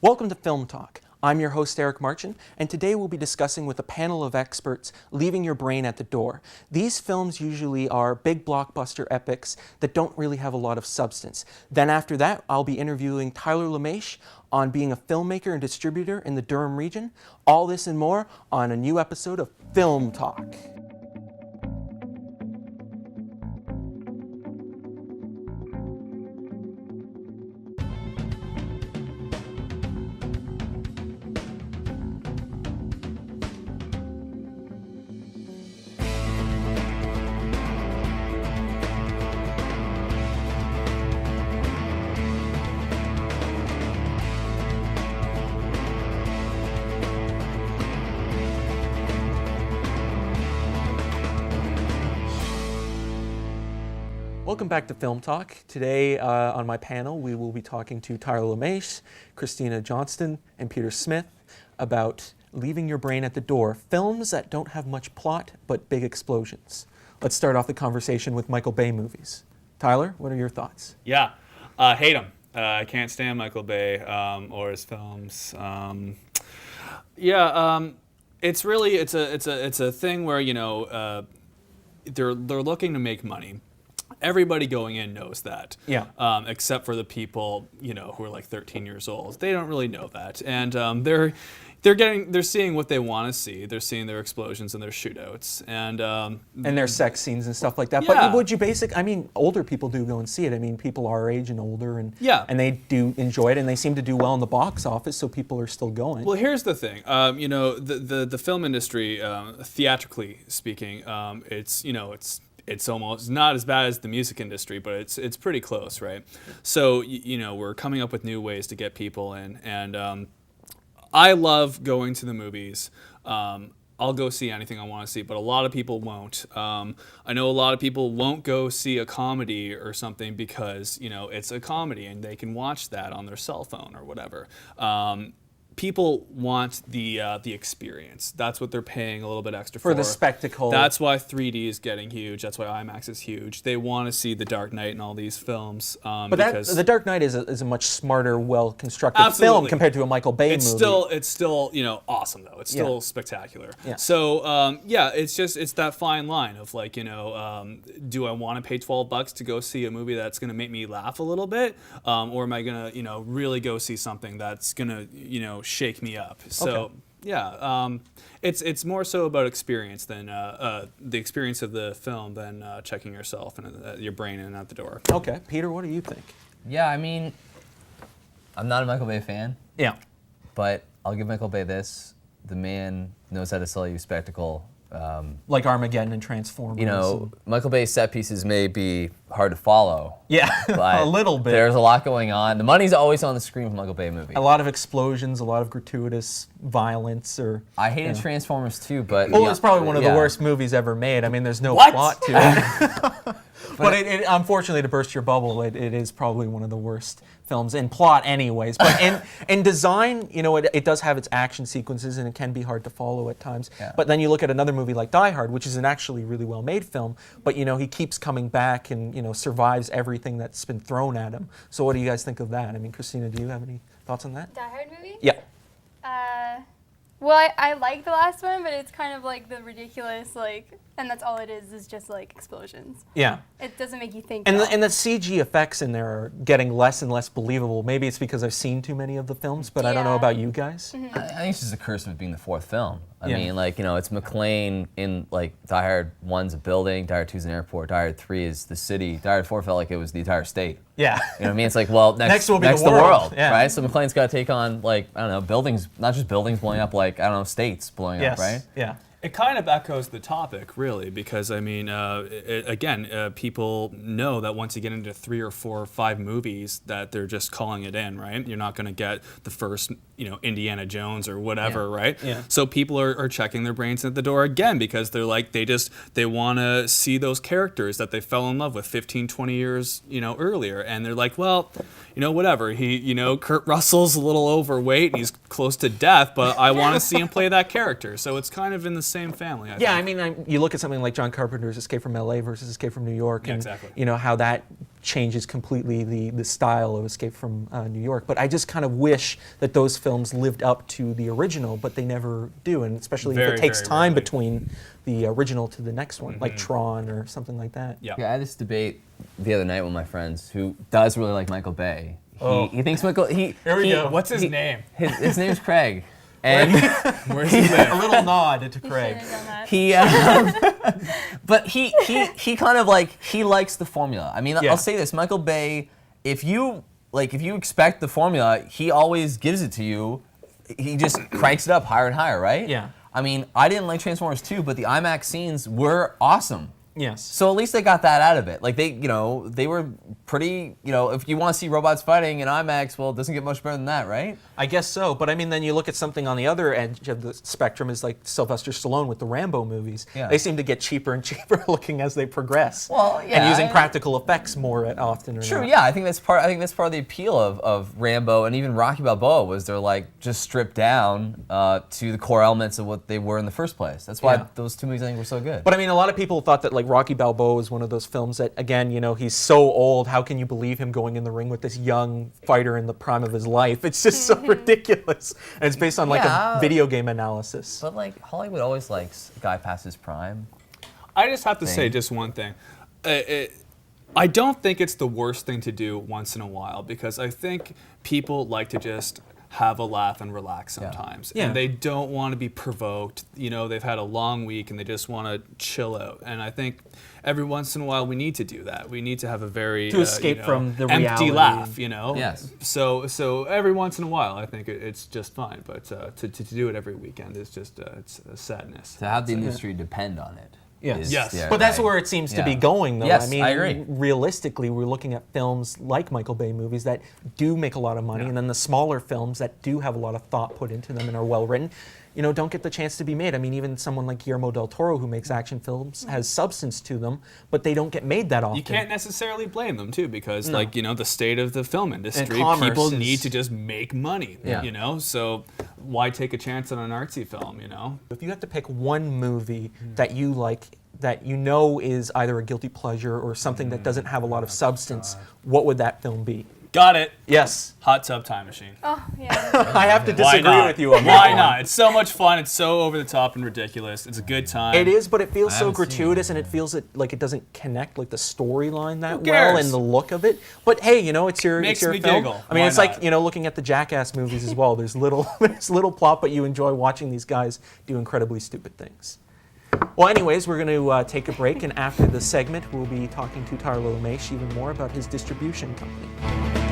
Welcome to Film Talk. I'm your host, Eric Marchin, and today we'll be discussing with a panel of experts Leaving Your Brain at the Door. These films usually are big blockbuster epics that don't really have a lot of substance. Then after that, I'll be interviewing Tyler LeMaitre on being a filmmaker and distributor in the Durham region. All this and more on a new episode of Film Talk. Welcome back to Film Talk. Today on my panel we will be talking to Tyler LeMaitre, Christina Johnston, and Peter Smith about Leaving Your Brain at the Door, films that don't have much plot but big explosions. Let's start off the conversation with Michael Bay movies. Tyler, what are your thoughts? Yeah, hate him. I can't stand Michael Bay or his films. It's really it's a thing where they're looking to make money. Everybody going in knows that, except for the people who are like 13 years old. They don't really know that, and they're seeing what they want to see. They're seeing their explosions and their shootouts, and their sex scenes and stuff like that. Yeah. But would you older people do go and see it. I mean, people our age and older, and they do enjoy it, and they seem to do well in the box office, so people are still going. Well, here's the thing. The film industry, theatrically speaking, it's almost not as bad as the music industry, but it's pretty close, right? So we're coming up with new ways to get people in, and I love going to the movies. I'll go see anything I want to see, but a lot of people won't. I know a lot of people won't go see a comedy or something because it's a comedy and they can watch that on their cell phone or whatever. People want the experience. That's what they're paying a little bit extra for. For the spectacle. That's why 3D is getting huge. That's why IMAX is huge. They want to see The Dark Knight and all these films. But The Dark Knight is a much smarter, well-constructed film compared to a Michael Bay movie. It's still awesome though. It's still spectacular. Yeah. So it's that fine line of do I want to pay $12 to go see a movie that's going to make me laugh a little bit, or am I going to really go see something that's going to shake me up? So it's more so about experience than the experience of the film than checking yourself and your brain in at the door. Okay, Peter, what do you think? Yeah, I mean, I'm not a Michael Bay fan. Yeah, but I'll give Michael Bay this: the man knows how to sell you spectacle. Like Armageddon and Transformers. Michael Bay's set pieces may be hard to follow. Yeah, but a little bit. There's a lot going on. The money's always on the screen with Michael Bay movie. A lot of explosions, a lot of gratuitous violence. I hated Transformers too, but it's probably one of the worst movies ever made. I mean, there's no plot to it. But it unfortunately, to burst your bubble, it is probably one of the worst films in plot anyways. But in design, it does have its action sequences and it can be hard to follow at times. Yeah. But then you look at another movie like Die Hard, which is an actually really well-made film, but he keeps coming back and survives everything that's been thrown at him. So what do you guys think of that? I mean, Christina, do you have any thoughts on that? Die Hard movie? Yeah. Well, I like the last one, but it's kind of like the ridiculous, and that's all it is just explosions. Yeah. It doesn't make you think. And the CG effects in there are getting less and less believable. Maybe it's because I've seen too many of the films, but I don't know about you guys. Mm-hmm. I think it's just a curse of it being the fourth film. I mean, it's McClane in Die Hard 1's a building, Die Hard 2's an airport, Die Hard 3 is the city, Die Hard 4 felt like it was the entire state. Yeah. You know what I mean? It's like, well, next will be the world. world, yeah. right? So McClane's got to take on, buildings, not just buildings blowing up, states blowing up, right? Yeah. It kind of echoes the topic, really, because, people know that once you get into 3 or 4 or 5 movies that they're just calling it in, right? You're not going to get the first, Indiana Jones or whatever, right? Yeah. So people are checking their brains at the door again because they're they want to see those characters that they fell in love with 15, 20 years, earlier. And they're like, well, whatever. Kurt Russell's a little overweight and he's close to death, but I want to see him play that character. So it's kind of in the same family, I think. I mean, you look at something like John Carpenter's Escape from L.A. versus Escape from New York, and exactly. How that changes completely the style of Escape from New York. But I just kind of wish that those films lived up to the original, but they never do, and especially if Very, it takes very time rarely. between the original to the next one, like Tron or something like that. Yeah. Yeah, I had this debate the other night with my friends who does really like Michael Bay. He thinks Michael. Here we go. What's his name? His name's Craig, and Where's he live? A little nod to You Craig. should've done that. but he kind of like he likes the formula. I mean, Yeah. I'll say this: Michael Bay, if you expect the formula, he always gives it to you. He just cranks it up higher and higher, right? Yeah. I mean, I didn't like Transformers 2, but the IMAX scenes were awesome. Yes. So at least they got that out of it. Like they were pretty, if you want to see robots fighting in IMAX, well, it doesn't get much better than that, right? I guess so, but I mean, then you look at something on the other edge of the spectrum is like Sylvester Stallone with the Rambo movies. Yeah. They seem to get cheaper and cheaper looking as they progress. Well, yeah, And using I- practical effects more often or True, not. yeah. I think that's part of the appeal of Rambo and even Rocky Balboa was they're like just stripped down to the core elements of what they were in the first place. That's why Yeah. those two movies I think were so good. But I mean, a lot of people thought that like Rocky Balboa was one of those films that, again, he's so old. How can you believe him going in the ring with this young fighter in the prime of his life? It's just so ridiculous. And it's based on like Yeah. a video game analysis. But like Hollywood always likes a guy past his prime. I just have to say Thing. just one thing. I don't think it's the worst thing to do once in a while because I think people like to just have a laugh and relax sometimes. Yeah. And they don't want to be provoked. They've had a long week and they just want to chill out. And I think every once in a while we need to do that. We need to have a very To escape from the empty reality. laugh, Yes. So every once in a while I think it's just fine. But to do it every weekend is just it's a sadness. To have the industry depend on it. Yes. is Yes. the- But that's right. where it seems to be Yeah. going, though. Yes, I mean, I agree. realistically, we're looking at films like Michael Bay movies that do make a lot of money, Yeah. and then the smaller films that do have a lot of thought put into them and are well written, don't get the chance to be made. I mean, even someone like Guillermo del Toro, who makes action films, has substance to them, but they don't get made that often. You can't necessarily blame them too, because No. the state of the film industry, commerce people is- need to just make money. Yeah. So why take a chance on an artsy film? If you have to pick one movie that you like, that is either a guilty pleasure or something that doesn't have a lot of substance, what would that film be? Got it. Yes. Hot Tub Time Machine. Oh, yeah. I have to Why disagree not? with you on that Why one. not? It's so much fun. It's so over the top and ridiculous. It's a good time. It is, but it feels so haven't seen it. gratuitous, and it feels like it doesn't connect like the storyline that Who well cares? and the look of it. But hey, it's your Makes it's your me film. giggle. I mean, Why it's like not? looking at the Jackass movies as well. There's little plot, but you enjoy watching these guys do incredibly stupid things. Well, anyways, we're going to take a break, and after the segment, we'll be talking to Tarlo Mesh even more about his distribution company.